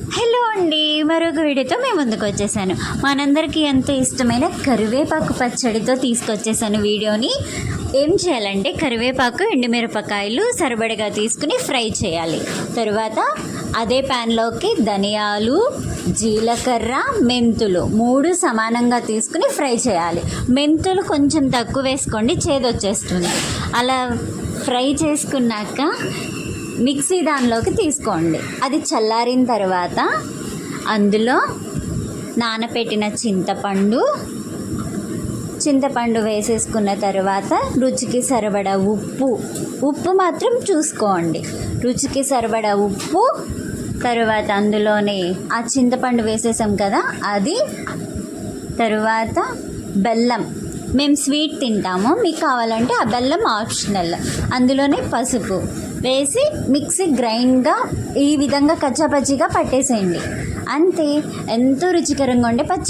Hello అండి, మరొక వీడియోతో మేము ముందుకు వచ్చేసాను. మనందరికీ ఎంతో ఇష్టమైన కరివేపాకు పచ్చడితో తీసుకొచ్చేసాను వీడియోని. ఏం చేయాలంటే కరివేపాకు, ఎండుమిరపకాయలు సరిపడగా తీసుకుని ఫ్రై చేయాలి. తరువాత అదే ప్యాన్లోకి ధనియాలు, జీలకర్ర, మెంతులు 3 సమానంగా తీసుకుని ఫ్రై చేయాలి. మెంతులు కొంచెం తక్కువ వేసుకోండి, చేదొచ్చేస్తుంది. అలా ఫ్రై చేసుకున్నాక మిక్సీ దానిలోకి తీసుకోండి. అది చల్లారిన తర్వాత అందులో నానబెట్టిన చింతపండు వేసేసుకున్న తర్వాత రుచికి సరిపడా ఉప్పు మాత్రం చూసుకోండి. రుచికి సరిపడా ఉప్పు, తర్వాత అందులోనే ఆ చింతపండు వేసేసాం కదా అది, తరువాత బెల్లం. మేము స్వీట్ తింటాము, మీకు కావాలంటే ఆ బెల్లం ఆప్షనల్. అందులోనే పసుపు వేసి మిక్సీ గ్రైండ్గా ఈ విధంగా కచ్చాపచ్చిగా పట్టేసేయండి. అంతే, ఎంతో రుచికరంగా ఉండే పచ్చడి.